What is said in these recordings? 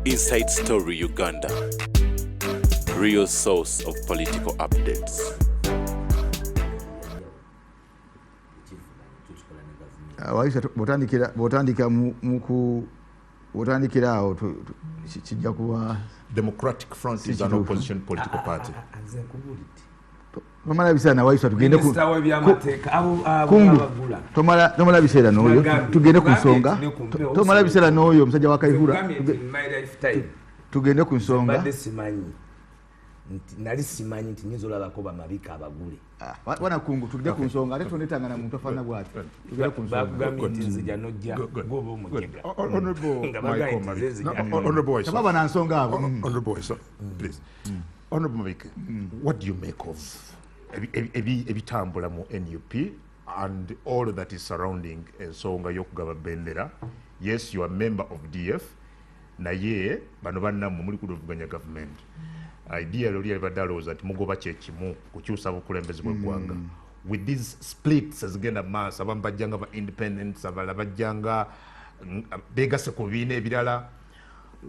Inside Story Uganda, real source of political updates. Waiswa botandikira awo kijja kuba Democratic Front is an opposition political party. Tomala bisana Waiswa tugende ku tomala bisera n'oyo tugende ku nsonga tomala bisera n'oyo omusajja wa Kaihura tugende ku nsonga nali simanyi nti nyinza olabako bamabika abagule wana kungu tugende ku nsonga ate tonetangana muntu afaana bw'ati tugende ku nsonga bagambye nti nzija nojja goba omujega Honorable Waiswa. Tababa na nsonga abo. Honorable Waiswa, please. Honorable Mike, what do you make of ebitambula mu NUP and all that is surrounding ensonga y'okugaba bendera? Yes, you are a member of DF. Naye bano bannammwe muli kuduvuganya government. Idea loli yabadalooza nti mugoba kyekimu kukyusa bukulembeze bw'eggwanga. With these splits ezigenda maaso abamu bajjanga ba independents abalala bajjanga begase ku bibiina ebirala.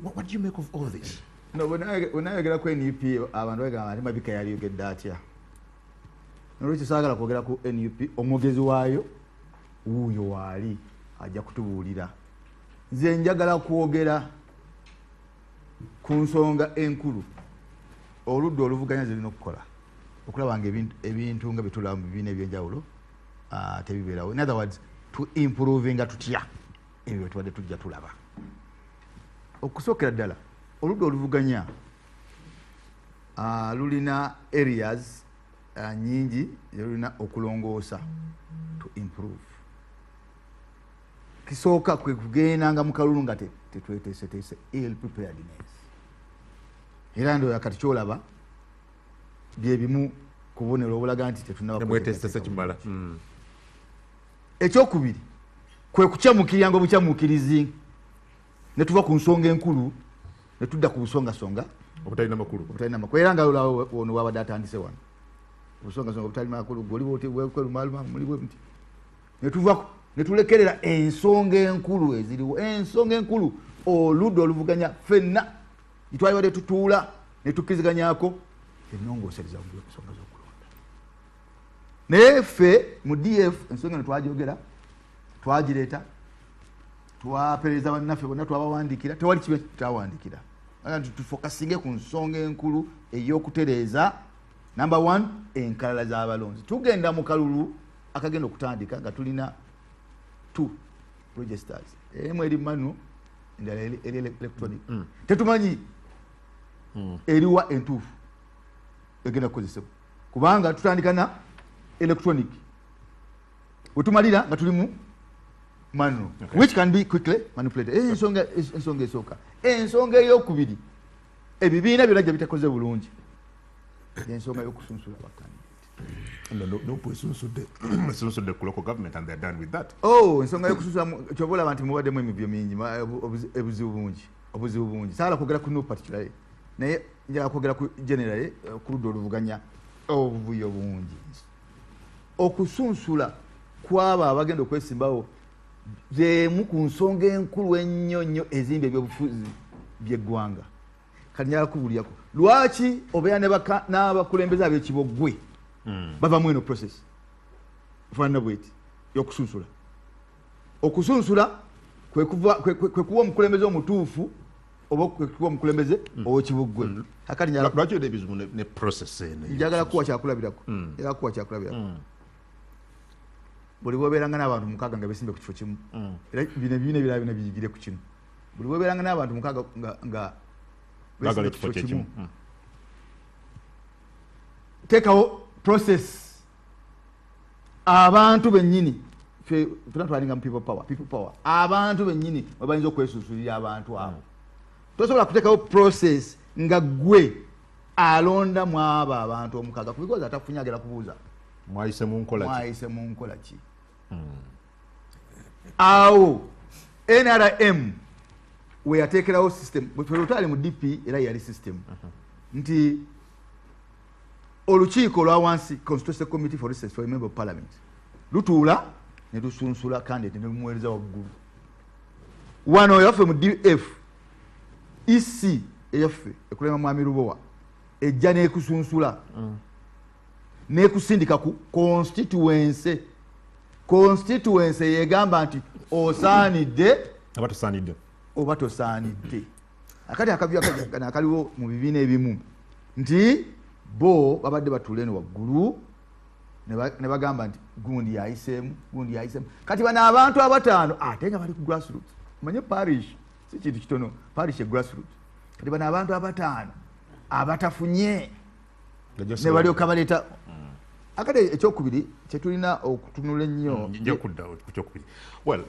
What do you make of all this? No, unayogera ku NUP abantu bagamba nti mabika yali yogedde atya. Nolwekyo saagala kwogera ku NUP omwogezi waayo wuuyo waali ajja kutubuulira. Nze njagala kwogera ku nsonga enkulu oludda oluvuganya zirina okukola okulaba nga ebintu nga bitulaba mu bibiina ebyenjawulo tebibeerawo. In other words, to improve nga tutya ebyo tubadde tujja tulaba. Okusookera ddala oludda oluvuganya lulina areas nyingi lulina okulongoosa to improve. Kisooka kwe kugenda mu kalulu nga tetweteeseteese ill preparedness. Era ndo yakati kyolaba bye bimu kubonera obulaga nti tetunaba mweteesese kimala. Ekyokubiri kwe kukyamukirya ngo bukyamukirizi ne tuva ku nsonga enkulu ne tudda ku busongasonga obutalina makulu. Era nga ono wabadde atandise wano busongasonga obutalina makulu gwoliwekwelumaluma muliwe mti ne tulekerera ensonga enkulu eziriwo. Ensonga enkulu oludda oluvuganya ffenna itwalibadde tutuula ne tukkiriziganyako ennongoosereza ensonga z'okulonda. Naye ffe mu DF ensonga ne twagyogera twagireeta twapereza bannaffe bonna twabawandiikira tewali kibe tutawandiikira tufokasinge ku nsonga enkulu ey'okutereeza number 1 enkalala z'abalonzi. Tugenda mu kalulu akagenda okutandika nga tulina 2 registers, emu eri manu endala eri electronic. Tetumanyi eriwa entuufu egenda kukozesebwa kubanga tutandika na electronic wetumalira nga tulimu manual, which can be quickly manipulated. Ensonga esooka. Ensonga ey'okubiri ebibiina byonna gye bitakoze bulungi ensonga y'okusunsula bakandidate. No, the local government and they're done with that. Ensonga y'okusunsula kyobola abantu mubaddemu emibyo mingi obuzibu bungi. Saala kwogera ku no particularly naye njala kwogera ku generally ku ludda oluvuganya obuvuyo bungi. Okusunsula kwabo abagenda okwesimbawo zemu ku nsonga enkulu ennyo nnyo ezimba ebyobufuzi by'eggwanga. Kati njala kubuuliryako lwaki obeera n'abakulembeze ab'ekiboggwe bava eno process faanana bweti y'okusunsula. Okusunsula kwe kuwa omukulembeze omutuufu oba kwe kuwa omukulembeze ow'ekiboggwe. Kakati lwaki ode ebizibu ne process eno njagala kuwa kyakulabirako. Buli bwobeeranga n'abantu 6 nga besimbe ku kifo kimu era bino ebibiina ebirala byonna biyigire ku kino. Buli bwobeeranga n'abantu 6 nga besimbe ku kifo kimu teekawo process abantu bennyini fena twalinga mu people power abantu bennyini webayinza okwesusulira abantu abo. Tosobola kuteekawo process nga gwe alonda mu abo abantu 6 kubikoza atafunye agera kubuuza mwayise mu nkola ki. Awo NRM we yateekerawo system bwetwali mu DP era yali system nti olukiiko olwa wansi Constitutional Committee for Research for a Member of Parliament lutuula ne lusunsula candidate ne lumuweereza waggulu. Wano yaffe mu DF isi eyaffe ekulema mwami Lubowa ejja n'ekusunsula n'ekusindika ku constituency yegamba nti osaanidde oba tosaanidde. Akati akabyo akaliwo mu bibiina ebimu nti bo babadde batuula eno waggulu ne bagamba nti gundi yayiseemu. Kati bano abantu abataano ate nga bali ku grassroots. Manye parish si kintu kitono, parish e grassroots. Kati bano abantu abataano abatafunye ne balyoka baleeta akati ekyokubiri kyetulina okutunula ennyo. Nja kudda ku kyokubiri. Well,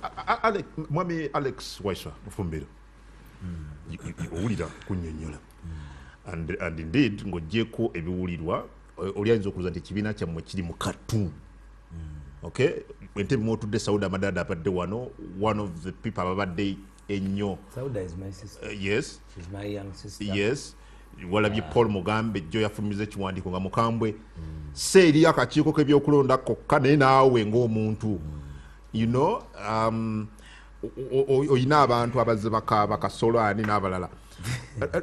mwami Alex Waiswa Mufumbiro, owulira kunnyonnyola and indeed ng'oggyeko ebiwulirwa oli ayinza okubuuza nti ekibiina kyammwe kiri mu katu. Okay, entebe mwotudde Sauda Madada abadde wano, one of the people ababadde ennyo. Sauda is my sister. Yes. She's my young sister. Yes. Walabye Paul Mugambe jjo yafumiza ekiwandiiko nga mukambwe seeri akakiiko k'ebyokulonda kokka naye naawe ng'omuntu you know oyina abantu abazze bakasolaani n'abalala.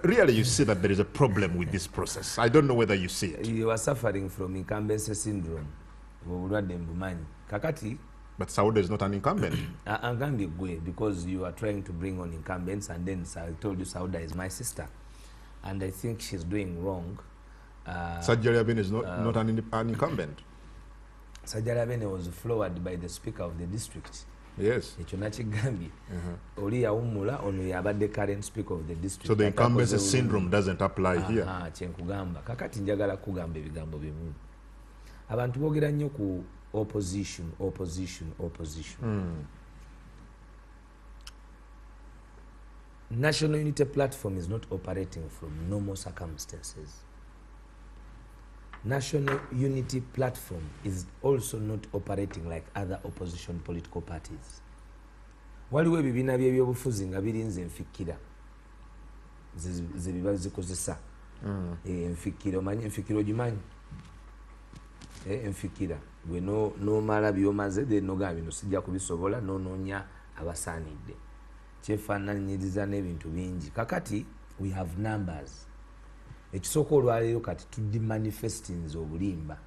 Really you see that there is a problem with this process. I don't know whether you see it. You are suffering from incumbency syndrome. Obulwadde mbumanyi kakati. But Sauda is not an incumbent. Angambye gwe because you are trying to bring on incumbents and then I told you Sauda is my sister. And I think she's doing wrong. Sajjali Abene is not an incumbent. Sajjali Abene was floored by the speaker of the district. Yes. Ekyo nakigambye. Oli yawummula ono yabadde current speaker of the district. So the incumbency syndrome doesn't apply here. Kyenkugamba. Kakati njagala kugamba ebigambo bimu. Abantu boogera nnyo ku opposition. National Unity Platform is not operating from normal circumstances. National Unity Platform is also not operating like other opposition political parties. Waliwo ebibiina by'ebyobufuzi nga birinze enfikira zebiba zikozesa. Enfikira omanyi enfikira ogimanyi? Enfikira gwe nomala byomaze then nogamba bino sijja kubisobola nonoonya abasaanidde. Kyefaananyiriza n'ebintu bingi. Kakati we have numbers. Ekisooka olwaleero kati tuddi manifestings obulimba.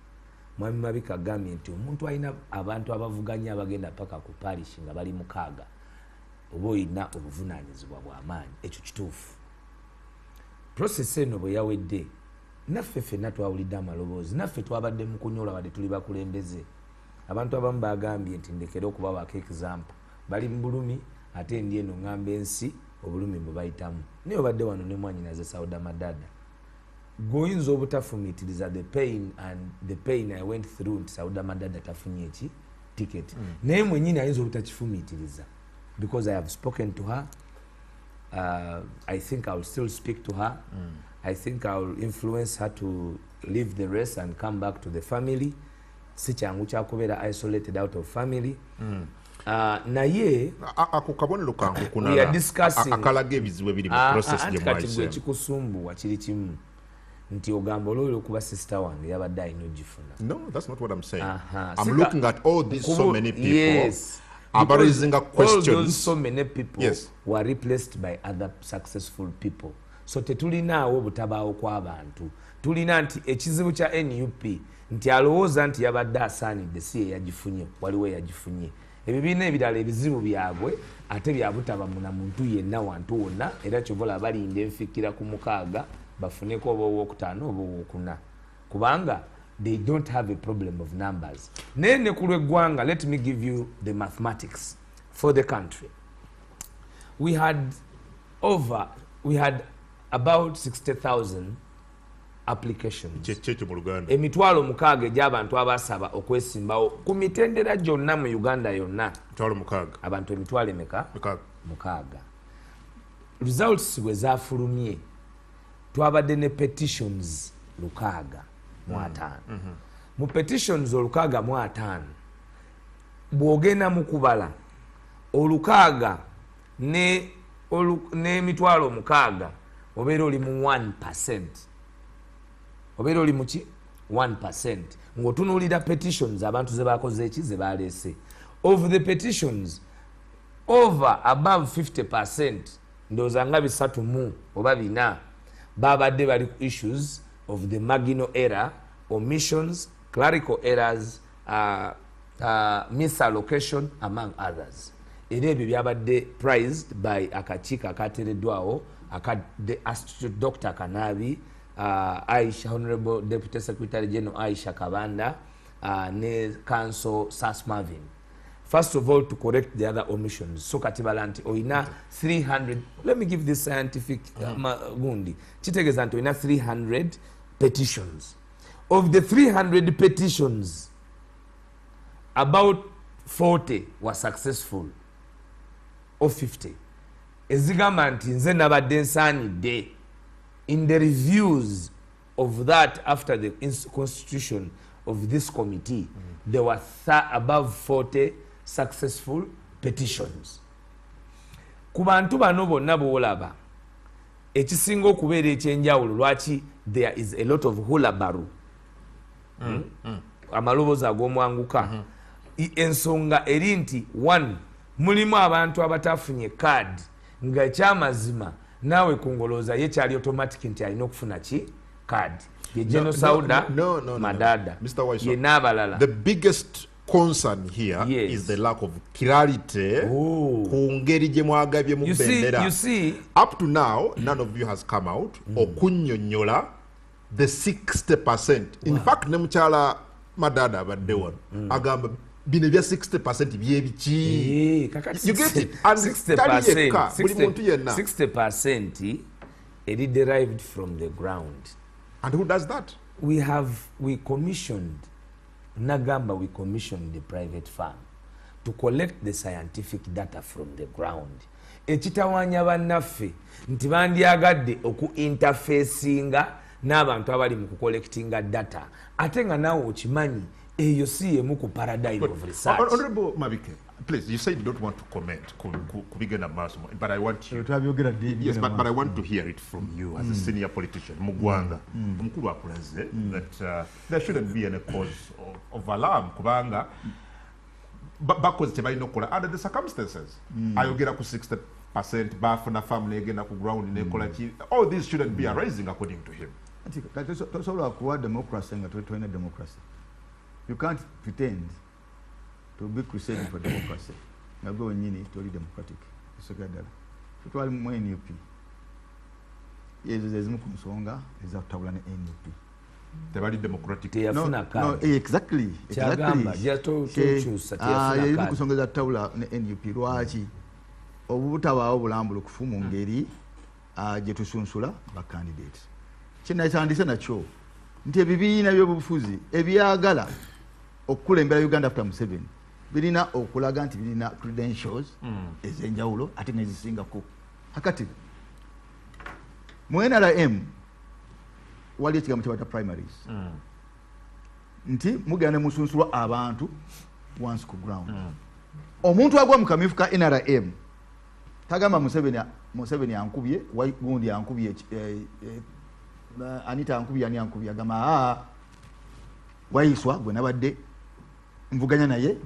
Mwami Mabika agambye nti omuntu alina abantu abavuganya abagenda paka ku parish nga bali mukaaga oba olina obuvunaanyizibwa bw'amaanyi. Ekyo kituufu. Process eno bwe yawedde naffe ffenna twawulidde amaloboozi, naffe twabadde mu kunyola wadde tuli bakulembeze. Abantu abamu bagambye nti ndekere okubawaako example. Bali mu bulumi ate ndi eno ngamba ensi obulumi bwe bayitamu. Naye obadde wano ne mwanyinaze Sauda Madada. Goyinza obutafumiitiriza the pain I went through nti Sauda Madada tafunye eki ticket. Naye mwennyini ayinza obutakifumiitiriza because I have spoken to her. I think I will still speak to her. I think I will influence her to leave the race and come back to the family. Si kyangu kyakubeera isolated out of family. Naye ako kabonero kangu kunala we are discussing akalaga ebizibu ebiri mu process gye mwayise. Ekikusumbuwa kiri kimu nti ogamba olwoli okuba sister wange yabadde alina ogifuna. No, that's not what I'm saying. I'm looking at all these so many people. Yes. Raising questions. All those so many people yes. were replaced by other successful people. So tetulinaawo obutabaawo kw'abantu. Tulina nti ekizibu kya NUP nti alowooza nti yabadde asaanidde si eyagifunye, waliwo eyagifunye. Ebibiina ebirala ebizibu byabwe ate byabutaba muna muntu yenna wantu wonna era kyobola balinda enfikira ku mukaaga bafuneko oba owokutaano oba owokuna kubanga they don't have a problem of numbers. Naye ne ku lw'eggwanga, let me give you the mathematics for the country. We had about 60,000 applications. Emitwalo mukaaga egy'abantu abasaba okwesimbawo ku mitendera gyonna mu Uganda yonna. Abantu emitwalo emeka? Mukaaga. Results bwe zaafulumye twabadde ne petitions 605. Mu petitions 605 bw'ogenda mu kubala 600 n'emitwalo 600 obeera oli mu 1%. Obeera oli muki 1% ng'otunuulira petitions abantu ze bakoze eki ze baleese. Of the petitions above 50% ndowooza nga 3 oba 4 babadde bali ku issues of the marginal error, omissions, clerical errors, misallocation among others. Era ebyo byabadde prized by akakiiko akateereddwawo the Institute Dr. Kanabi, Aisha, Honorable Deputy Secretary General Aisha Kabanda, ne Council Sas Marvin. First of all, to correct the other omissions. So katibalanti oina 300. Let me give this scientific gundi. Chitegezanti oina 300 petitions. Of the 300 petitions, about 40 were successful, or 50. Ezigamba nti nze nabadde nsaanidde in the reviews of that after the constitution of this committee, there were above 40 successful petitions. Ku bantu bano bonna bw'olaba ekisinga okubeera ekyenjawulo lwaki there is a lot of hulabaru amaloboozi ag'omwanguka ensonga eri nti 1 mulimu abantu abatafunye card nga ekyamazima naawe kungolooza ye kyali automatic nti alina okufuna ki card ye General Sauda Madada Mr. Waiswa, ye n'abalala. the biggest concern here is the lack of clarity ku ngeri gye mwagabye mu bendera. You see, up to now none of you has come out okunnyonnyola the 60%. In fact ne mukyala Madada abadde wano agamba bino bya 60% byebiki. You get it? And 60% it derived from the ground. And who does that? We commissioned Nagamba, we commissioned the private firm to collect the scientific data from the ground. Ekitawanya bannaffe nti bandyagadde oku interfacinga n'abantu abali mu collectinga data ate nga naawe okimanyi eyo si yemu ku paradigm of research. Honorable Mabike, please, you said you don't want to comment kubigenda maaso, but I want you. Yes, but I want to hear it from you as a senior politician mugwanga omukulu akulaze that there shouldn't be any cause of alarm kubanga bakoze tebalina okukola under the circumstances. Ayogera ku 60% bafuna family egenda ku ground nekola ki. All these shouldn't be arising according to him. Tosobola kuwa democracy nga tulina democracy. You can't pretend to be crusading for democracy. Now go and totally democratic. Tutwali mu NUP. There's no nsonga ezatabula ne NUP. Tebali democratic. No, exactly. Yeri kusonga ezatabula ne NUP lwaki obutabaawo bulambulu kufu mu ngeri gye tusunsula ba candidates. Kinakyandise nakyo nti ebibiina by'obufuzi ebyagala okukulembera Uganda after Museveni birina okulaga nti birina credentials ez'enjawulo ate nezisingako. Akati mu NRM wali ekigambo kyebata primaries nti mugenda ne musunsulwa abantu once ku ground. Omuntu agwa mu kamyufu ka NRM tagamba Museveni ankubye gundi ankubye Anita ankubye ani ankubye agamba Waiswa gwe nabadde mvuganya naye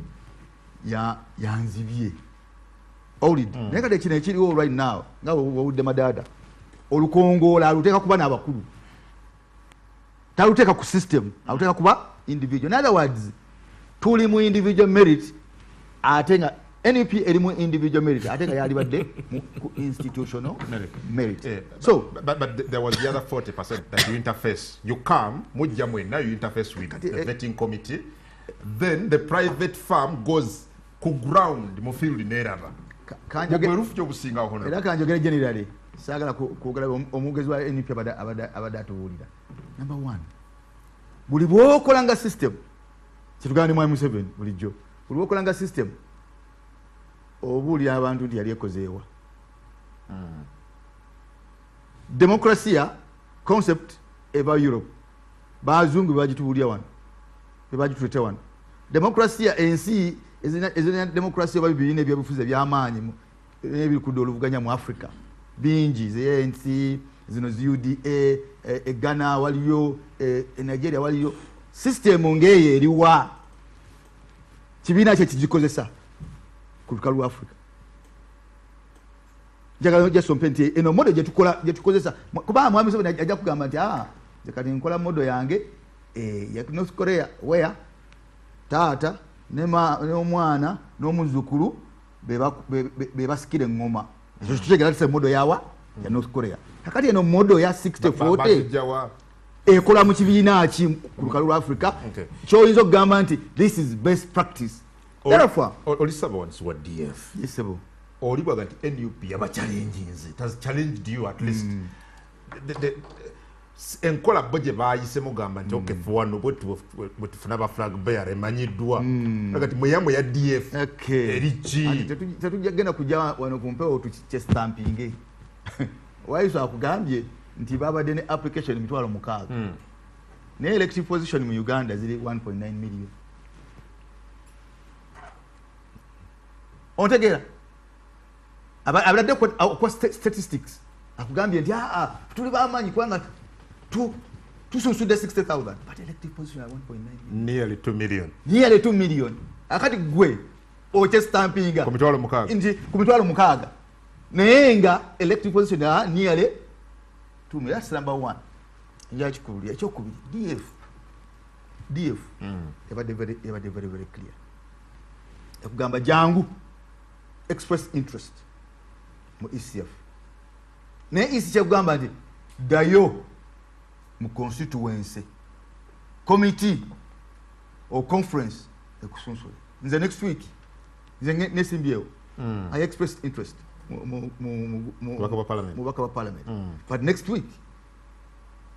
yanzibye olid naye kati kino ekiriwo right now nga wawudde Madada olukongola aluteeka kuba n'abakulu taluteeka ku system aluteeka kuba individual. In other words tuli mu individual merit ate nga NUP eri mu individual merit ate nga yalibadde ku institutional merit. So but there was the other 40% that you interface. You come mujja mwena, you interface with the vetting committee, then the private firm goes ku ground mu field neraba kanjogerufu kyobusinga hono era kanjogere generally sagala kugala omugezi wa NUP abada atuwulira. Number 1, buli bwokolanga system kitugana mu M7 bulijjo buli bwokolanga system obuulira abantu nti yali ekozeewa. Democracy concept eva Europe bazungu bagitubuulira wano bagituleeta wano. Democracy ensi ezina democracy oba bibiina ebyobufuzi ebyamaanyi ebiri kudda oluvuganya mu Africa bingi ze zino UDA Ghana waliyo Nigeria waliyo system ngeeyo eriwa kibiina kye kigikozesa ku lukalu Africa. njagala just ompenti eno modo gyetukozesa kuba mwami Museveni ajja kugamba nti kati nkola modo yange ya North Korea where taata n'omwana n'omuzzukulu be basikire ngoma ekyo kitegera tise modo yawa ya North Korea kakati eno modo ya 60-40 ekola mu kibiina ki ku lukalu lwa Africa kyoyinza okugamba nti this is best practice therefore olisaba wansi wa DF yesebo olibwaga nti NUP yaba challenges it has challenged you at least enkola boje bayise mugamba nti okay fuwano bwetufuna ba flag bearer emanyiddwa kati muyamu ya DF erichi tetujagenda kujja wano kumpewo tukiche stamping Waiswa akugambye nti babadde ne application mitwalo 6 ne elective position mu Uganda ziri 1.9 million ontegera abadde kwa statistics akugambye nti tuli bamanyi kwanga tususudde 60,000 but elective position at 1.9 million. Nearly 2 million akati gwe oche stampinga ku mitwalo 6 nti ku mitwalo 6 naye nga elective position nearly 2 million. That's number 1 nja kikubuli ekyokubiri DF ebadde very clear ekugamba jangu express interest mu ECF naye isi kyekugamba nti dayo mu constituency committee or conference ekusunsule nze next week nze nesimbyewo I expressed interest mu baka parliament but next week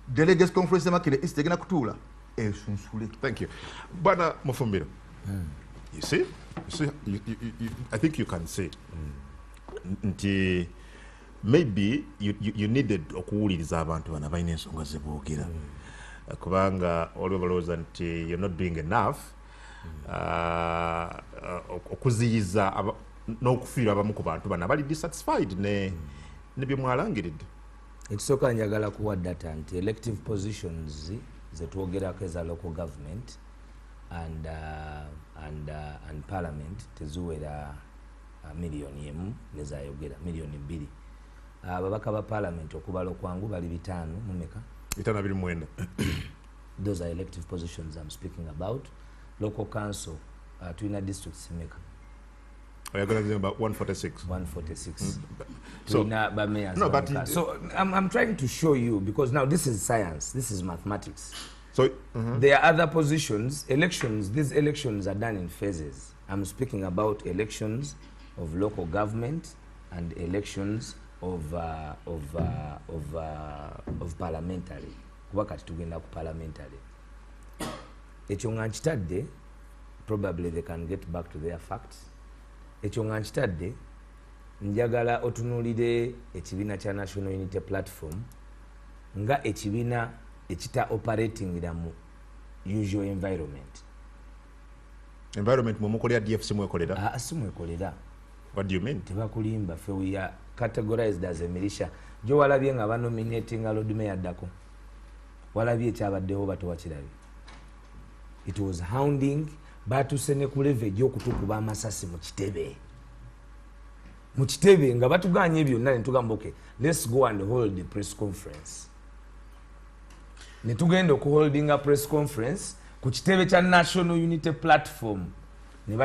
delegates conference makire isi tegena kutuula esunsule. Thank you bana Mufumbiro. You see I think you can say nti maybe you needed okuwuliriza abantu bana balina ensonga ze boogera kubanga olwo balowooza nti you're not doing enough okuziyiza n'okufiirwa abamu ku bantu bana bali dissatisfied ne bye mwalangiridde. Ekisooka njagala kuwa data nti elective positions zetwogerako eza local government and parliament teziwera miliyoni emu nezayogera miliyoni 2. Ababaka ba parliament okubala kwangu bali 5 mumeka 529. Those are elective positions I'm speaking about. Local council tuina districts meka are you going to about 146 so I'm trying to show you because now this is science, this is mathematics. So there are other positions. Elections, these elections are done in phases. I'm speaking about elections of local government and elections of parliamentary. Wakati tugenda ku parliamentary. Ekyo nga nkitadde, probably they can get back to their facts. Ekyo nga nkitadde, njagala otunulire ekibiina kya National Unity Platform nga ekibiina ekita operating mu usual environment. Environment mumukolera DFC mwekolera? Simwekolera. What do you mean? Tebakulimba fe we are categorized as a militia. Jo walabye nga banominating Lord Mayor addako. Walabye ekyabaddewo batowakirabye. It was hounding batuse ne ku level gy'okutukuba amasasi mu kitebe nga batuganye byonna ne tugamba okay, let's go and hold a press conference. Ne tugenda okuholding a press conference ku kitebe kya National Unity Platform ne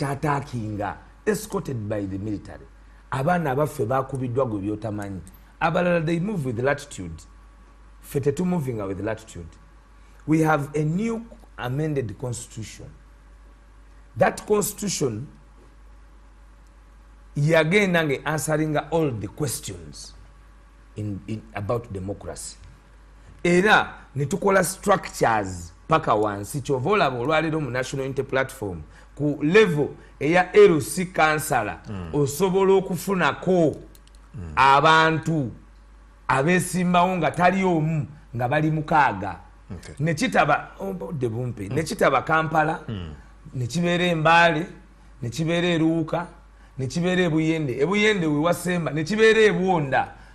attackinga escorted by the military. Abaana abaffe bakubiddwa gwe byotamanyi. Abalala they move with latitude. Fete tu moving with latitude. We have a new amended constitution. That constitution yagenda answering all the questions in about democracy. Era nitukola structures paka wansi chovola olwaliro mu National Unity Platform ku level eya LC councillor osobola okufunako abantu abesimbawo nga tali omu nga bali mukaaga. Nekitaba obudde bumpe nekitaba Kampala nekibeera Mbale nekibeera Eruuka nekibeera Ebuyende we Wasemba nekibeera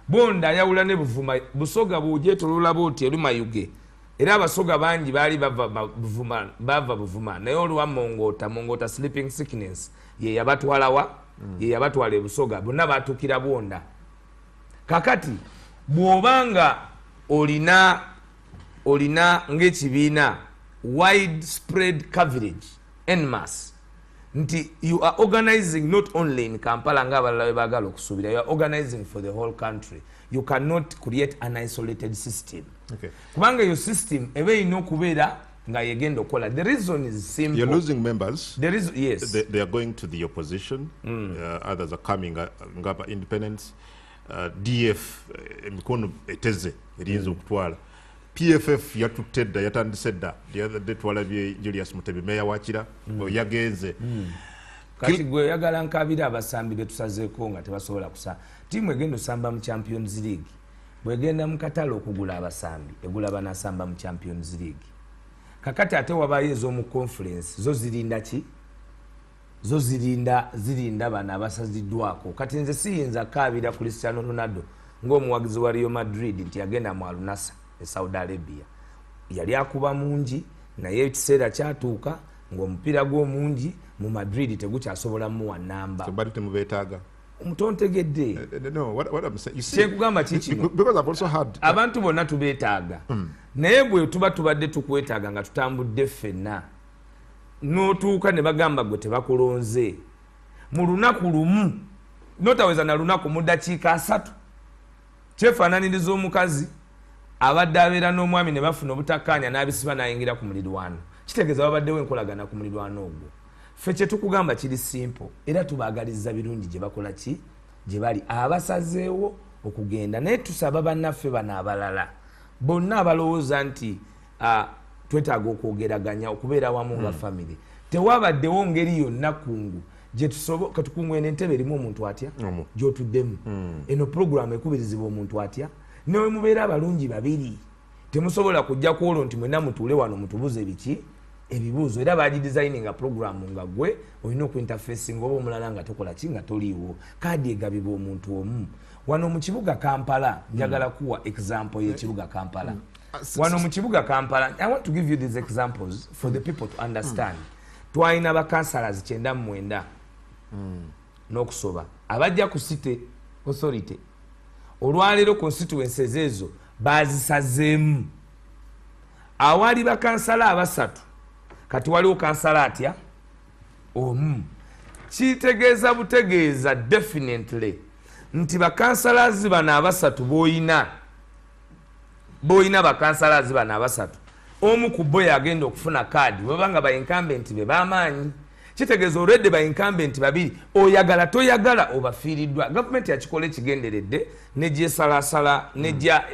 Bonda yawula ne Buvuma Busoga bw'ogyetoloola bw'oti erumayuge era abasoga bangi baali bava Buvuma naye olwa Mongota sleeping sickness ye yabatwalawa ye yabatwala ebusoga bonna batukira bwonda. Kakati bw'obanga olina ng'ekibiina widespread coverage en mass nti you are organizing not only in Kampala ng'abalala bwe baagala okusuubira, you are organizing for the whole country. You cannot create an isolated system. Okay. Kubanga your system eba erina okubeera nga yegenda okukola. The reason is simple. You're losing members. Yes. They are going to the opposition. Others are coming ngaba independents. DF emikono eteze erinzo okutwala. PFF yatutedda yatandise dda the other day twalabye Julius Mutebi meya wakira yagenze. Kati gwe yagala nkabira abasambi betusazeeko nga tebasobola kusa. Tiimu egenda osamba mu Champions League. Bwegenda mu katale okugula abasambi egula banasamba mu Champions League. Kakati ate wabayo ez'omu conference zo zirinda ki? Zo zirinda bana abasaziddwako. Kati nze siyinza kaabira Cristiano Ronaldo ng'omuwagizi wa Real Madrid nti yagenda mu Al Nassr e Saudi Arabia. Yali akuba mungi naye ekiseera kyatuuka ng'omupiira gw'omungi mu Madrid tegukyasobola muwa namba. Bali temubeetaaga. Mutontegedde. No, what I'm saying, you see, kyekugamba kikino because I've also had abantu bonna tubeetaaga naye bwe tuba tubadde tukwetaaga nga tutambudde ffenna n'otuuka ne bagamba gwe tebakulonze mu lunaku lumu notaweza na lunaku mu ddakiika 3 kyefaananiriza omukazi abadde abeera n'omwami ne bafuna obutakkaanya n'abisiba n'ayingira ku mulirwano. Kitegeeza babaddewo enkolagana ku mulirwano ogwo. Ffe kye tukugamba kiri simple era tubaagaliza birungi gye bakola ki gye bali abasazeewo okugenda naye tusaba bannaffe bano abalala bonna abalowooza nti twetaaga okwogeraganya okubeera wamu nga famire tewabaddewo ngeri yonna kungu gye tusobola tukungu eno entebe erimu omuntu atya gy'otuddemu eno puroguramu ekubirizibwa omuntu atya newe mubeera abalungi babiri temusobola kujja ku olwo nti mwenna mutuule wano mutubuze biki ebibuuzo era bagidesigninga programu nga gwe olina okuinterfacing oba omulala nga tokola ki nga toliiwo kaadi egabibwa omuntu omu. Wano mu kibuga Kampala njagala kuwa example y'ekibuga Kampala. Wano mu kibuga Kampala I want to give you these examples for the people to understand. Twalina bakansalazi 99 n'okusoba abajja ku city authority olwaleero constituencies ezo bazisazeemu awali bakansala abasatu kati waliwo kansala atya omu. Kitegeeza butegeeza definitely nti bakansalazi bano abasatu boyina bakansalazi bano abasatu omu ku bo yagenda okufuna kaadi webanga ba incumbent be bamaanyi. Kitegeeza already ba incumbent babiri oyagala toyagala obafiiriddwa. Government yakikola ekigenderedde negyesalasala nejja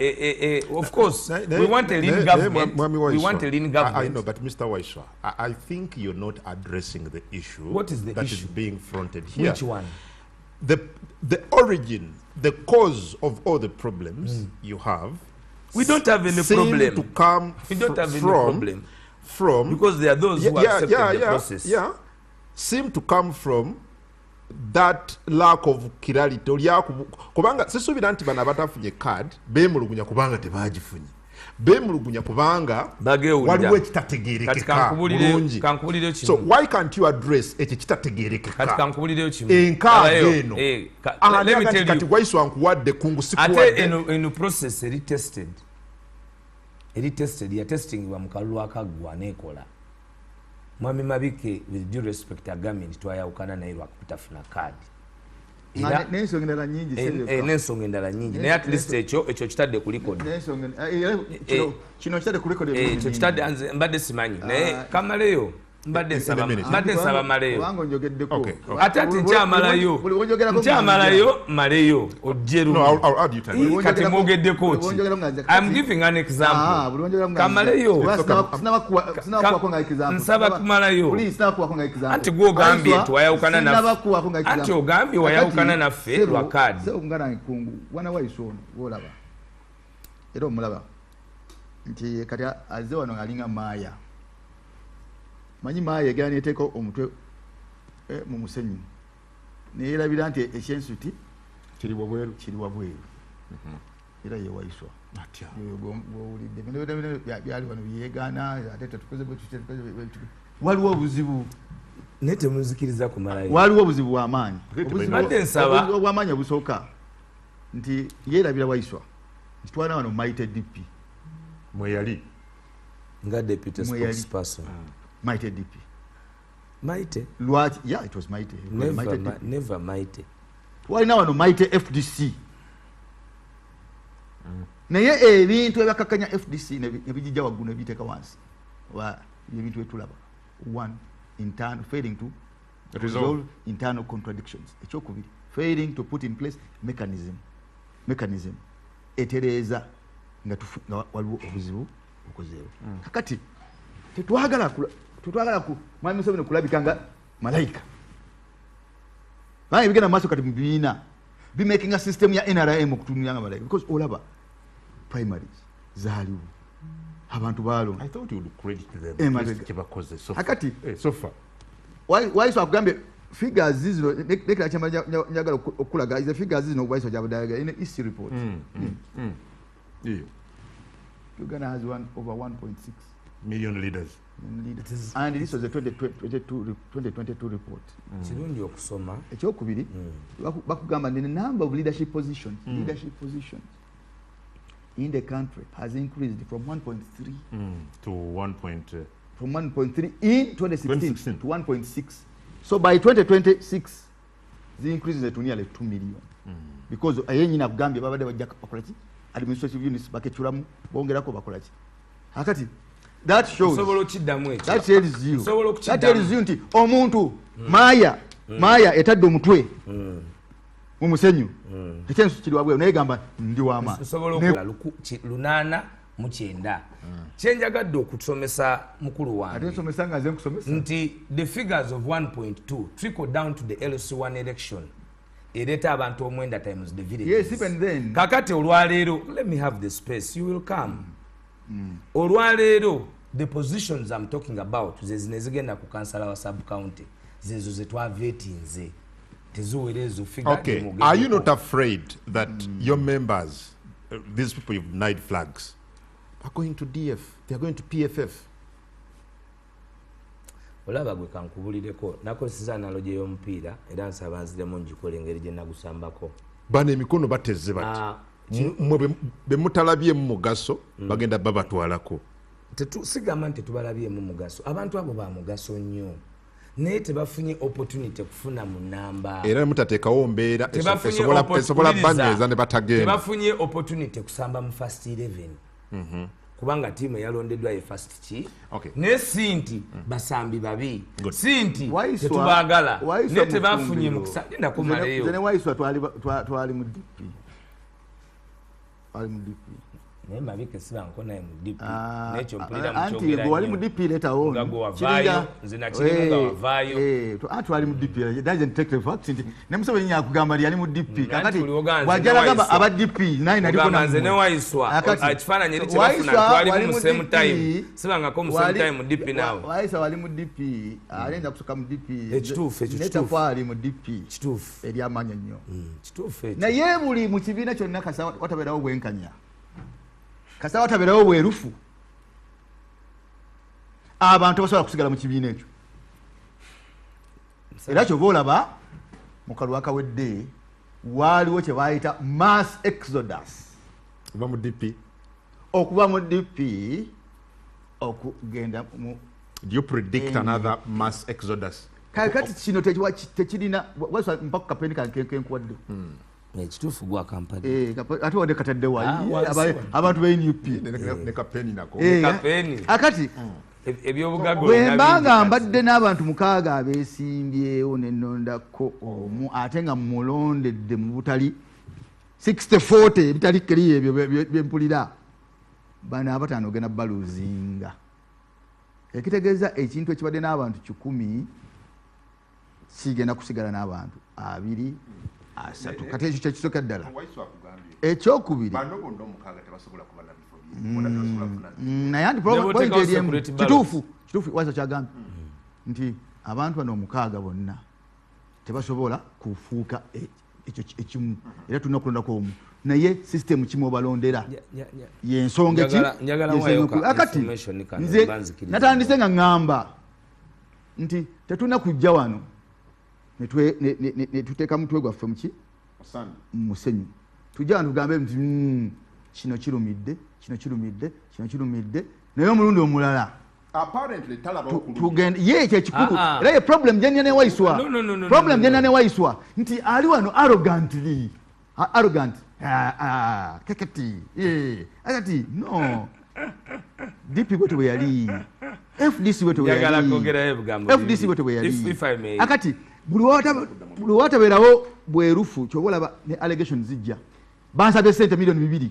of course we want a lean government. We want a lean government. I know, but Mr. Waiswa, I think you're not addressing the issue. What is the that issue is being fronted here? Which one? The origin, the cause of all the problems you have. We don't have any problem. To come we don't have any problem from because there are those who accept the process. Yeah. Seem to come from that lack of clarity. Kubanga sisuubira nti bano abatafunye card beemulugunya kubanga tebagifunye. Beemulugunya kubanga waliwo ekitategeerekeka bulungi. So why can't you address ekyo kitategeerekeka? Kati kankubulireyo kimu. Enkaaga eno. Kati Waiswa nkuwadde kungu sikuwadde. Ate eno process eri tested. Ya testingibwa mu kalulu akaggwa neekola. Mwami Mabike with due respect agambye nti twayawukana naye lwakutafuna kaadi. N'ensonga endala nnyingi sireka. N'ensonga endala nnyingi naye at least ekyo kitadde ku likodi. Kino kitadde ku likodi. Ekyo kitadde nze mbadde simanyi naye kamaleyo mbadde nsaba maleyo. Kubanga onjogeddeko. Ate nkyamalayo maleyo ojje lumu. Kati mwogeddeko ki? I'm giving an example. Kamaleyo. Nsaba kumalayo. Anti gw'ogambye nti wayawukana naffe. Anti ogambye wayawukana naffe lwa kaadi. Ngana nkungu wana Waiswa ono wolaba. Era omulaba nti kati azze wano alinga maaya. Manyi maaya egana eteeka omutwe mu musenyu neerabira nti ekyensuti kiri wabweru era ye Waiswa atya gw'owulidde byali wano byegaana ate tetukoze waliwo obuzibu nete muzikiriza kumalayo waliwo obuzibu bw'amaanyi obw'amaanyi obusooka nti yeerabira Waiswa nti twana wano Maite DP mweyali nga deputy spokesperson Maite DP Maite lwaki it was Maite never Maite twalina wano Maite FDC naye ebintu ebyakakanya FDC nebijijja waggulu nebiteeka wansi oba ebintu etulaba one internal failing to resolve internal contradictions ekyokubiri failing to put in place mechanism etereeza nga waliwo obuzibu bukozeewo kakati tetwagala ku mwami Museveni kulabika nga malayika baye bigenda maaso kati mu bibiina bimakinga system ya NRM okutunulira nga malayika because olaba primaries zaaliwo abantu balonda. I thought you would credit them kyebakoze akati so far Waiswa akugambye figures zino nekira kyama njagala okulaga ize figures zino Waiswa jabudaga in East report Uganda has over 1.6 million leaders and this was a 2022 report kirungi okusoma ekyokubiri bakugamba the number of leadership positions in the country has increased from 1.3 to 1. From 1.3 in 2016 to 1.6. So by 2026, the increase is to nearly 2 million. Because ayenyina Gambia babade bajja bakolaki administrative units bakechuramu bongerako bakolaki. Hakati that shows that tells you nti omuntu maya etadde omutwe mumusenyu ekyensu kiri wabwe nayegamba ndi wama lunana mukyenda kyenjagadde okusomesa mukulu wange nti the figures of 1.2 trickle down to the LC1 election ereta abantu omwenda times the villages. Yes, even then kakati olwaleero let me have the space you will come olwaleero the positions I'm talking about zezine zigenda ku kansala wa sub county zezo zetwavetinze tezuwerezo figure. Okay, are you not afraid that your members, these people you've denied flags, are going to DF, they are going to PFF? Olaba gwe kankubulireko nakozesa analogy y'omupiira era nsaba nziremu ngikole engeri gye nagusambako bano emikono batezze bati mwe bemutalabye mu mugaso bagenda babatwalako sigamba nti tubalabyemu mugaso abantu abo ba mugaso nnyo naye tebafunye opportunity kufuna mu namba era mutateekawo mbeera esobola banyweza ne batagenda tebafunye opportunity kusamba mu first 11 kubanga tiimu eyalondeddwa ye first ki naye si nti basambi babi si nti tetubaagala naye tebafunye mu kusagenda kumaleyo zene Waiswa twali mu DP naye mabike sibanko naye mu DP nekyo mpulira anti wali mu DP letawo ngago wavaayo nze nakiri nga wavaayo twali mu DP doesn't take the fact nti ne Museveni nyakugamba yali mu DP kakati wajala gamba aba DP naye naliko na nze ne Waiswa akifaananyi eri kyebafuna twali mu same time sibangako mu same time mu DP nawe Waiswa wali mu DP alenda kusoka mu DP ekituufu netafali mu DP kituufu eri amanya nnyo kituufu naye buli mu kibiina kyonna kasa watabeerawo bwenkanya kasa watabeerawo bwerufu abantu basobola kusigala mu kibiina ekyo era kyova olaba mu kalwa akawedde waaliwo kye bayita mass exodus okuva mu DP okugenda mu. Do you predict another mass exodus? Kati kino tekirina mpaka kapeni kankenkuwadde ekituufu gwa kampani ate wadde kataddewa abantu ba NUP ne kapeni nako akati bwembanga mbadde n'abantu 6 abeesimbyewo nenondako omu ate nga mulondedde mu butali 60-40 ebitali keri ebyo byempulira bano abataano ogenda baluzinga ekitegeeza ekintu ekibadde n'abantu 100 kigenda kusigala n'abantu 2 3 kati ekyo kyekisooka ddala ekyokubiri naye anti kituufu Waiswa kyagambye nti abantu bano 6 bonna tebasobola kufuuka ekyo ekimu era tulina okulondako omu naye system kimu obalondera yensonga akati nze natandise nga ŋŋamba nti tetuna kujja wano ne tuteeka mutwe gwaffe muki musenyu tujja wano tugambe nti kino kirumidde naye omulundi omulala tugenda ye kyekikulu era ye problem gyenina ne Waiswa problem gyenina ne Waiswa nti ali wano arrogant kakati no DP bwetu bwe yali FDC bwetu bwe yali akati buli watabeerawo bwerufu kyoba olaba ne allegations zijja bansabye sente milioni 2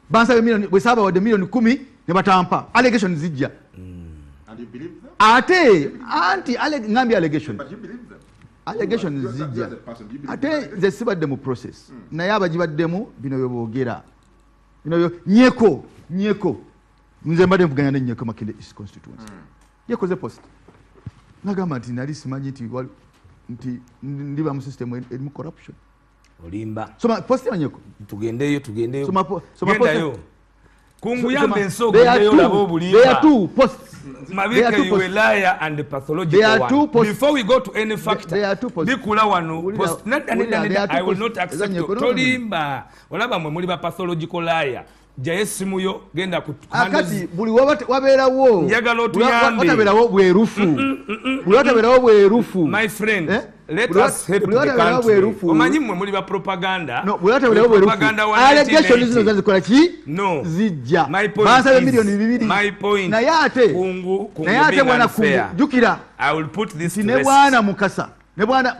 bansabye milioni bwe saaba wadde milioni 10 ne batampa allegations zijja ate anti ngambi allegations zijja ate nze sibadde mu process naye abagibaddemu bino byeboogera bino nyeko nze mbadde mvuganya ne Nyeko Makinde East Constituency yekoze post nagamba nti nali simanyi nti ndiba mu system erimu corruption olimba soma post ya Nyeko tugendeyo soma gendayo kungu yambe nsogo ndeyo labo bulimba there are two posts mabika you a liar and a pathological one. Before we go to any factor bikula wano post I will not accept tolimba olaba mwe muli ba pathological liar jayesimuyo genda ku akati buli wabeerawo njagala otuyambe watabeerawo bwerufu my friend let us head to the country omanyi mwe muli ba propaganda no watabeerawo bwerufu allegations zino zazikola ki no zijja basabe milioni 2 my point naye ate bwana jukira I will put this to rest ne bwana Mukasa ne bwana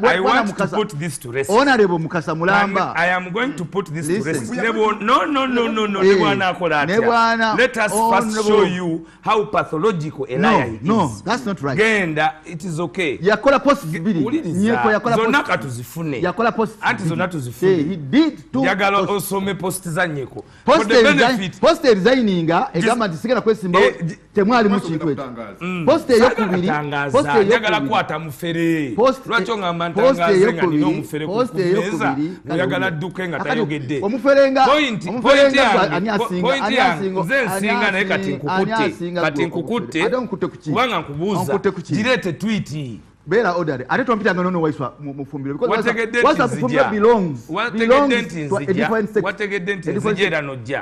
Mukasa put this to rest honorable Mukasa Mulamba I am going to put this to rest no ne bwana akola atya let us first show you how pathological a liar is no that's not right genda it is okay yakola post bibiri Nyeko yakola post zonna katuzifune yakola post anti zonna tuzifune he did two yagala osome post za Nyeko post resigninga egamba nti sigala kwesimba temwali mu kintu ekyo post eyokubiri yagala kwata mufere lwaki ngamba ntangaze nga nino mufere kukumeza yagala dduke nga tayogedde omuferenga nze nsinga naye kati nkukutte kubanga nkubuuza girete tweet Bela order. I don't want to know Waiswa Mufumbiro because Waiswa belongs to a different section.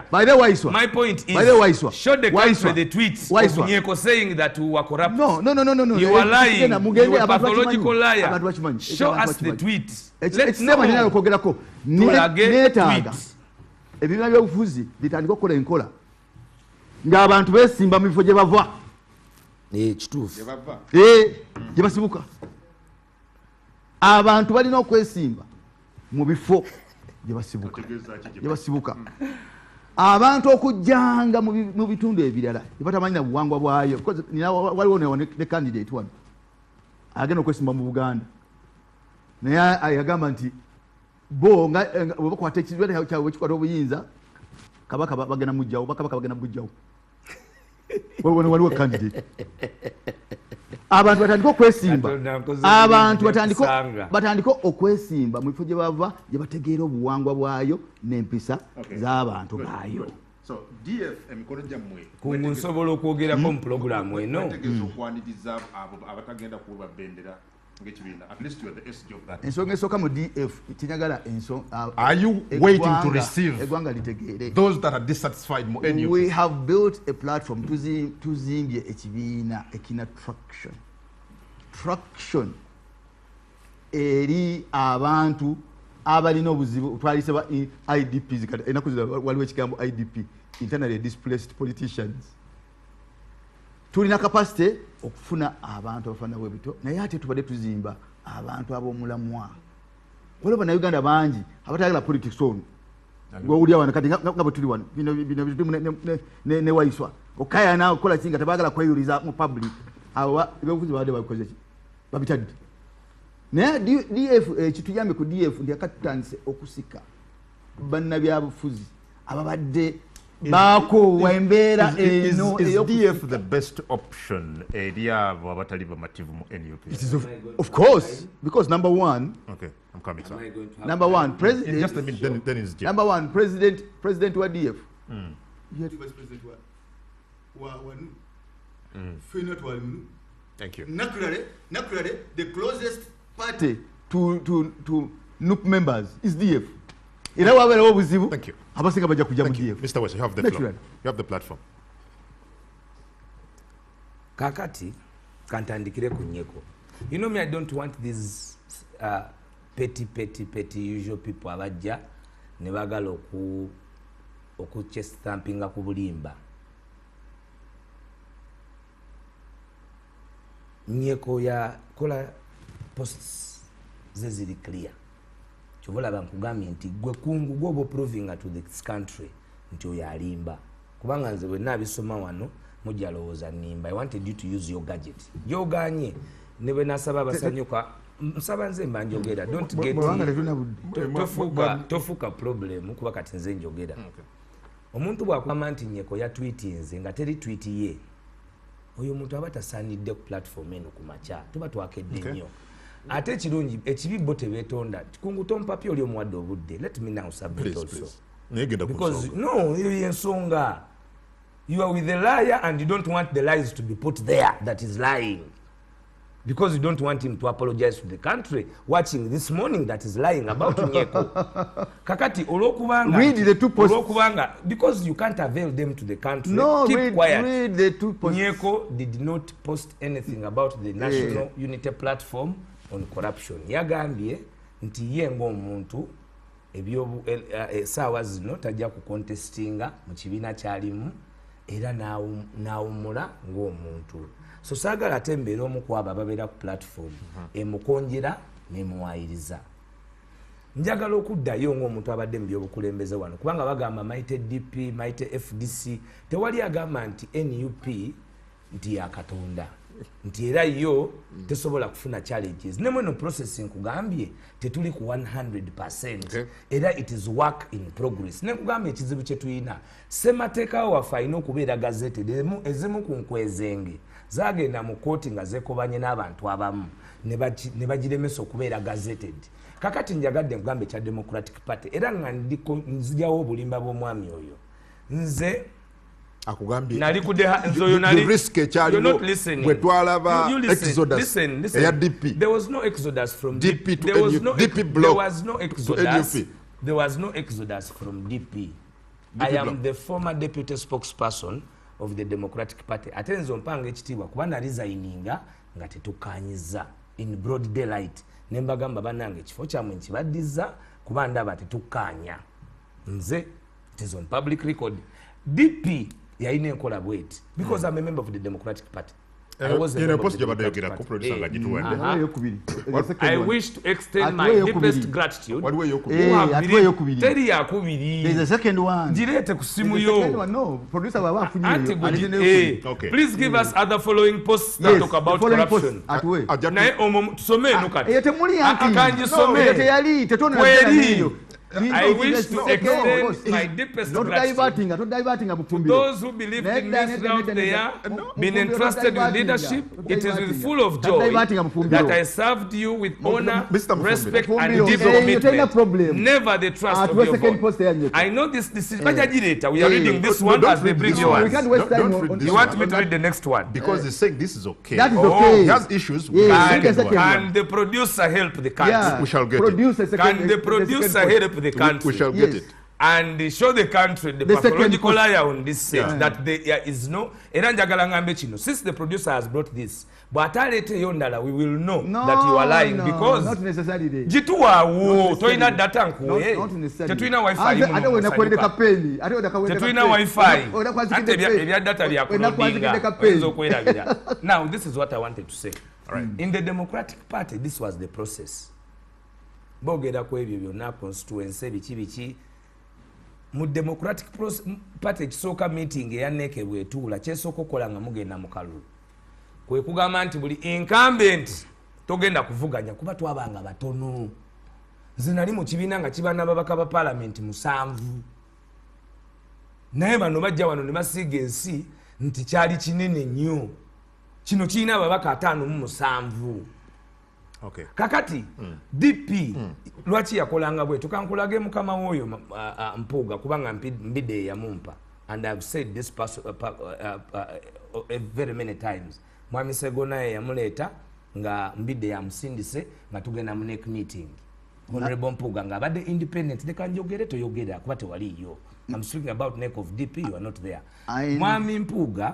By the Waiswa. My point is, by the Waiswa. Show the country the tweets of Nyeko saying that we were corrupt. No. You are lying. You are a pathological liar. Show us the tweets. Let's know. Tweets. Ebibina by'obufuzi bitandika okukola enkola ng'abantu beesimba mu bifo gye bava kituufu gye basibuka abantu balina okwesimba mu bifo gye basibuka abantu okujjanga mu bitundu ebirala batamanyi na buwangwa bwayo waliwo ne candidate wano agenda okwesimba mu Buganda naye yagamba nti bo nga bakwata ekirwadde kyabwe kikwata obuyinza kabaka bagenda mujjawo bakabaka bagenda mujjawo waliwo candidate abantu batandika okwesimba abantu batandika okwesimba mu bifo gye bava gye bategeera obuwangwa bwayo n'empisa z'abantu baayo emikono gyammwe nsobola okwogerako mu pulogulaamu eno okwaniriza abatagenda kuba bendera at least you are the SG of that. Ensonga esooka mu DF kinyagala are you waiting to receive eggwanga litegeere those that are dissatisfied mu NUP? We have built a platform tuzimbye ekibiina ekina traction eri abantu abalina obuzibu twalise ba IDPs enaku waliwo ekigambo IDP internally displaced politicians tulina capacity okufuna abantu abafana bwebito naye ate tubadde tuzimba abantu ab'omulamwa waliwo bannayuganda bangi abatayagala politics ono gwowulya wano kati nga bwe tuli wano bino bitulimu ne Waiswa okayana okukola ki nga tebaagala kweyuliza mu public abo ebyobufuzi babadde babikoze ki babitadde naye DF kituyambe ku DF ndi akatutandise okusika bannabyabufuzi ababadde bakowa embeera eno is DF the best option eri abo abatali bamativu mu NUP? It is of course, because number one, okay, I'm coming, sir. Number one, president. Just a minute, then is number one, president wa DF. You had vice president wa fena twali munu Thank you. Naturally, the closest party to NUP members is DF. Thank you. Thank you. Mr. West, you have the floor. You have the platform. Kakati kantandikire kunyeko. You know me, I don't want these petty usual people abajja ne bagala oku chest thumpinga ku bulimba. Nyeko ya kola posts zezili clear. Chovola bankugambye nti gwe kungu gwobo proving to this country nti oyalimba. Kubanga nze bwe nabisoma wano mujja lowooza nimba. I wanted you to use your gadget. Gyoganye ne bwe nasaba basanyuka nsaba nze mba njogera. Don't get tofuka problem kuba kati nze njogera. Omuntu bw'akwama nti Nyeko ya tweetinze nga teri tweet ye. Oyo muntu abatasaanidde ku platform eno ku makya tuba twakedde nnyo. Ate kirungi ekibibo tebeetonda kikungu tompapi oli omuwadde obudde. Let me now submit also. Because no, ensonga. You are with the liar and you don't want the lies to be put there that is lying. Because you don't want him to apologize to the country watching this morning that is lying about Nyeko. Kakati olokubanga read the two posts. Olokubanga because you can't avail them to the country. No, keep quiet. Read the two posts. Nyeko did not post anything about the National Unity Platform on corruption. Yagambye nti ye ng'omuntu ebyo saawa zino tajja ku contestinga mu kibiina kyalimu era naawumula ng'omuntu. So saagala ate mbeera omu ku abo ababeera ku platform emukonjera nemuwayiriza. Njagala okuddayo ng'omuntu abadde mu byobukulembeze wano kubanga bagamba maite DP maite FDC tewali agamba nti NUP nti yakatonda nti era yo tesobola kufuna challenges. Ne mweno processing kugambye tetuli ku 100% era it is work in progress. Ne kugambye ekizibu kye tuyina ssemateeka waffe alina okubeera gazetted ezimu ku nkwezenge zagenda mu kooti nga zekobanye n'abantu abamu ne bagiremesa okubeera gazetted. Kakati njagadde nkugambe ekya Democratic Party era nga nziryawo obulimba bw'omwami oyo nze akugambye nali kudeha nzoyo nali risk ekyaliwo bwe twalaba exodus eya DP. There was no exodus from DP to there was NUP. no DP block there was no exodus. There was no exodus from DP. I am the former deputy spokesperson of the Democratic Party. Atenzo mpanga ekitiibwa kuba resigninga nga tetukanyiza in broad daylight. Nembagamba banange ekifo kyamwe nkibaddiza kuba ndaba tetukanya. Nze it is on public record. DP yalina enkola bweti because I'm a member of the Democratic Party. I was a member of the Democratic Party. I wish to extend my deepest gratitude. Teri yakubiri. There is a second one. Direte ku simu yo. No, producer baba Okay. Please give us other following posts that talk about corruption. Naye tusome nukati. Yetemuli anti. Akanjisome. Yeteyali tetona. I wish to extend my deepest gratitude to those who believe in me throughout the year, been entrusted with leadership. It is with full of joy that I served you with honor, respect, and deep commitment. Never the trust of your vote. I know this is we are reading this one as they bring yours. You want me to read the next one? Because he's saying this is okay. That is okay. He has issues. Can the producer help the country? We shall get it. Can the producer help the country? We shall get it. And show the country the pathological liar on this set that there is no era njagala ngambe kino since the producer has brought this but alete yondala we will know that you are lying because not necessarily jituwawo toina data nkuwe tetuina wifi ate wena kwendeka peni ate wena kwendeka tetuina wifi ate ebya data bya kulodinga wenzo kwerabira. Now this is what I wanted to say. All right. In the Democratic Party this was the process. Bogera ku ebyo byonna constituency biki mu Democratic Party ekisooka meeting eya NEC bwetuula kyesooka okukola nga mugenda mu kalulu kwe kugamba nti buli incumbent togenda kuvuganya kuba twabanga batono. Nze nali mu kibiina nga kiba n'ababaka ba parliament 7 naye bano bajja wano ne basiiga ensi nti kyali kinene nnyo kino kirina ababaka 57. Okay. Kakati DP lwaki yakolanga bwe tukankulage mukama woyo Mpuga kubanga mbide ya mumpa and I've said this very many times mwami Sego naye yamuleeta nga mbidde ya musindise nga tugenda mu neck meeting. Honorable Mpuga nga abadde independent ne kanjogere toyogera kuba tewaliyo. I'm speaking about neck of DP, you are not there. Mwami Mpuga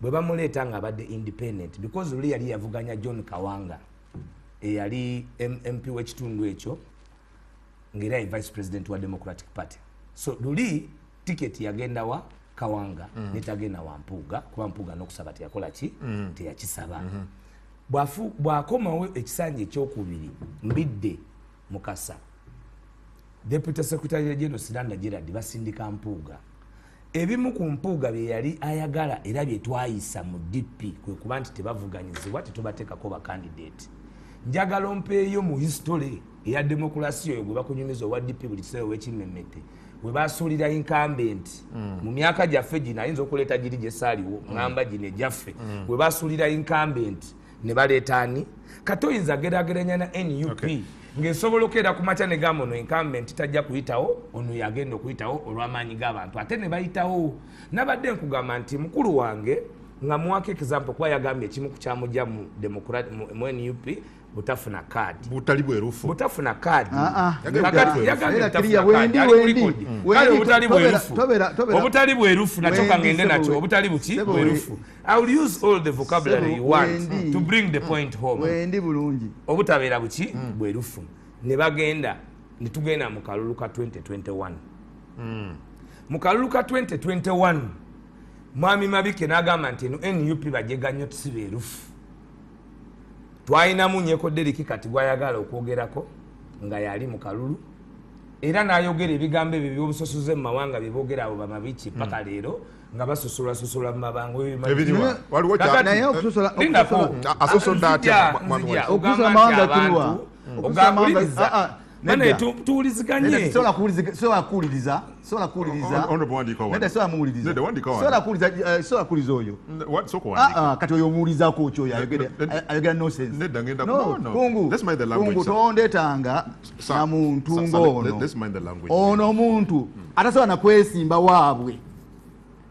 bwe bamuleeta nga abadde independent because luli yali yavuganya John Kawanga yali MP w'ekitundu ekyo ng'era ye vice president wa Democratic Party. So luli ticket yagenda wa Kawanga netagenda wa Mpuga kuba Mpuga n'okusaba teyakola ki teyakisaba. Bw'akomawo ekisanja ekyokubiri mbidde Mukasa Deputy Secretary General Siranda Gerard basindika Mpuga. Ebimu ku Mpuga bye yali ayagala era bye twayisa mu DP kwe kuba nti tebavuganyizibwa tetubateekako ba candidate. Njagala ompeeyo mu history ya demokrasi oyo gwe bakunyumiza owa DP buli kiseera w'ekimmemmette we basuulira incumbent mu myaka gyaffe gino ayinza okuleeta giri gye saaliwo ngamba gino ejaffe we basuulira incumbent ne baleeta ani kati oyinza geraageranya na NUP ng'esobola okukeera ku makya ne gamba ono incumbent tajja kuyitawo ono yagenda okuyitawo olw'amaanyi g'abantu ate ne bayitawo. Nabadde nkugamba nti mukulu wange nga muwako example kuba yagambye ekimu ku kyamujja mu NUP butafuna kadi butali bwerufu butafuna kadi obutali bwerufu nakyo kangende nakyo obutali buki bwerufu. I will use all the vocabulary you want to bring the point home. Wendi bulungi obutabeera buki bwerufu ne bagenda ne tugenda mu kalulu ka 2021 mu kalulu ka 2021 mwami Mabike n'agamba nti NUP bajega nnyo tusibeerufu. Twalinamu Nyeko Deriki kati gwayagala okwogerako nga yali mu kalulu era n'ayogera ebigambo ebyo by'obusosoze mu mawanga bye boogera abo bamabiki paka leero nga basosola mu mabanga naye okusosola Mane tuuliziganye sola kuuliriza oyo kati oyo omuwulizaako okyo ayogera nonsense. Kungu tondetanga na muntu ng'ono omuntu atasobola nakwesimba waabwe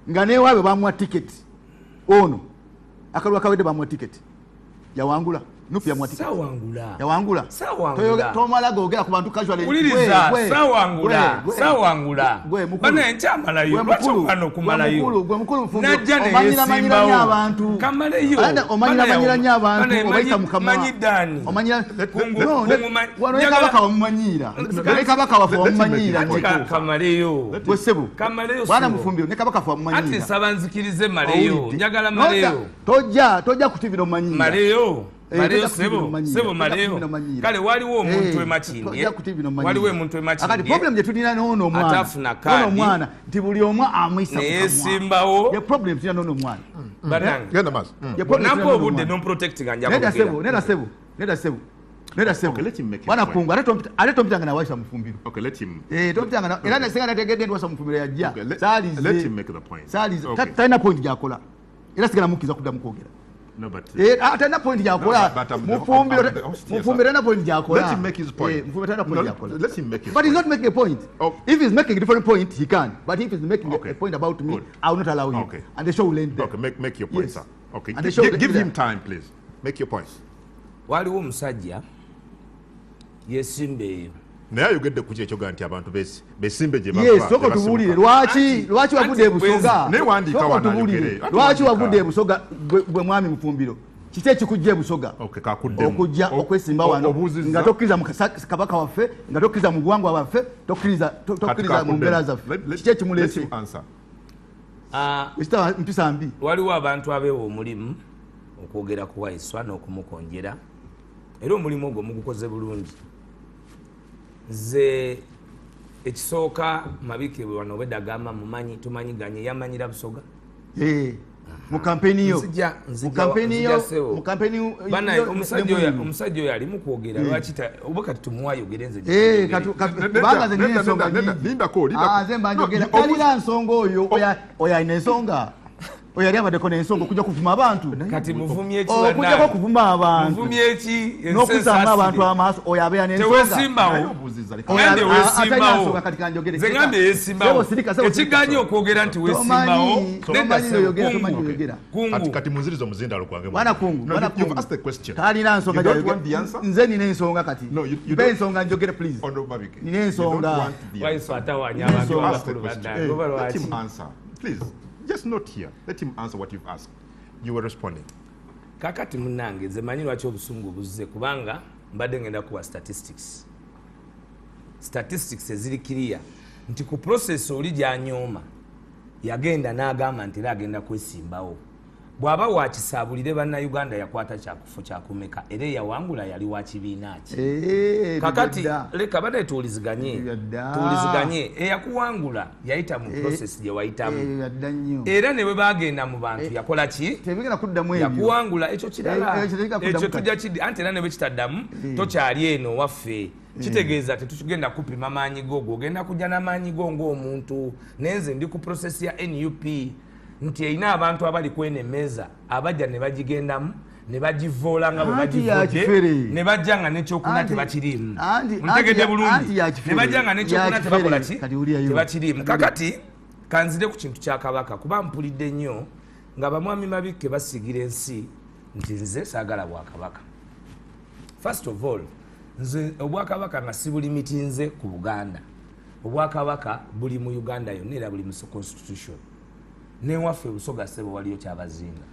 nga newaabwe bamuwa tiketi ono akalwa kawedde bamuwa tiketi yawangula nupi ya mwatiki yawangula tomala gogera ku bantu casually uliriza sawangula bana enkyamalayo lwakyo kumalayo najja neyesimbawo abantu kamaleyo omanyira nnyo abantu obayita mukama omanyira wanoyeka baka wamumanyira neka baka wafu wamumanyira kamaleyo bwesebo bwana Mufumbiro neka baka wafu wamumanyira ate sabanzikirize maleyo njagala maleyo tojja kutivira omanyira maleyo Mareo sebo Mareo kale waliwo omuntu emakindi waliwo omuntu emakindi akati problem je tulina n'ono omwana atafuna kadi omwana nti buli omu amuyisa neyesimbawo ye problem tulina n'ono omwana banange genda mas nampo obudde non protecting anja neda sebo bwana Kungu ate tompitanga na Waiswa Mufumbiro tompitanga na era nesenga nategedde ndi Waiswa Mufumbiro yajja saalize talina point gyakola era sigala mukiza kuddamu kwogera. No, but atana point yakola Mufumbiro na point yakola. Let him make his point. Let him make his but he's not making a point. If he's making a different point, he can. But if he's making a point about me, I will not allow him. And the show will end there. Okay, make your point, sir. Okay, give him time, please. Make your point. Waliwo omusajja yesimbe naye ayogedde ku kyekyo ga nti abantu besimbe gye soko tubuulire lwaki wavudde ebusoga lwaki wavudde ebusoga gwe mwami Mufumbiro kiki ekikujja ebusoga okujja okwesimba wano nga tokkiriza mu kabaka waffe nga tokkiriza mu buwangwa waffe tokkiriza mu mbeera zaffe kiki ekimuleese mpisa mbi. Waliwo abantu abeewa omulimu okwogera ku Waiswa n'okumukonjera era omulimu ogwo mugukoze bulungi. Ze ekisooka Mabike bwe wano obedda agamba tumanyiganye yamanyira Busoga mu kampeni yo omusajja oyo alimu kwogera lwaki oba kati tumuwayogere nze kubanga ze nina ensonga nze mbanjogera talina nsonga oyo alina ensonga oyo yali abadeko n'ensonga okujja kuvuma abantu kati muvumye eki okujjako kuvuma abantu muvumye eki n'okuzaamu abantu amaaso oyo abeera tewesimbawo ngambye wesimbawo nze ngambye yesimbawo ekiganye okwogera nti wesimbawo kungu kati munziriza omuzindalo gwange mwana kungu talina nsonga nze nina ensonga kati mpe ensonga njogere please nina ensonga Waiswa atawanya abantu abakulu baddala let him answer please just not here let him answer what you've asked you were responding kakati munange nze manyi lwaki obusungu buzze kubanga mbadde ngenda kuwa statistics eziri clear nti ku process oli gy'anyooma yagenda n'agamba nti era agenda kwesimbawo bw'aba wakisaabulire bannayuganda yakwata kyakufo kyakumeka era eyawangula yali wa kibiina ki kakati leka bade tuwuliziganye eyakuwangula yayita mu process gye wayitamu era ne bwe bagenda mu bantu yakola ki yakuwangula ekyo kirala ekyo tujja kiddi anti era ne bwe kitaddamu tokyali eno waffe kitegeeza tetugenda kupima maanyi go ogenda kujja n'amaanyi go ng'omuntu nenze ndi ku process ya NUP nti erina abantu abali kwenemeza abajja ne bagigendamu ne bagivoola nga bwe bagivudde ne bajja nga n'ekyokuna tebakiriimu mutegedde bulungi ne bajja nga n'ekyokuna tebakola ki tebakiriimu kakati kanzire ku kintu kya kabaka kuba mpulidde nnyo nga bamwami mabikke basigira ensi nti nze saagala bwakabaka first of all nze obwakabaka nga si buli mitinze ku Buganda obwakabaka buli mu Uganda yonna era buli mu constitution newaffe Busoga Ssebo waliyo kyabazinga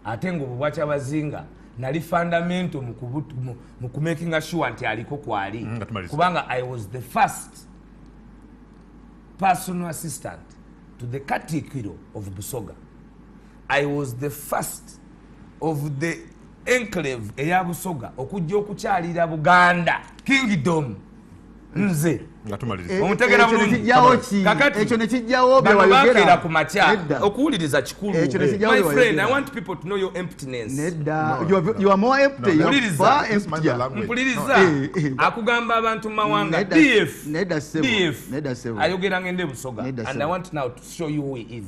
ate ng'obwo bwakyabazinga nali fundamento mu kumakinga sure nti aliko kwali kubanga I was the first personal assistant to the Katikkiro of Busoga. I was the first of the enclave eya Busoga okujja okukyalira Buganda Kingdom nze omutegera bulungi kakati ekyo nekijjawo byawayogera ku makya okuwuliriza kikulu my friend I want people to know your emptiness nedda you are more empty mpuliriza akugamba abantu mu mawanga DF ayogera ngende Busoga and I want now to show you who he is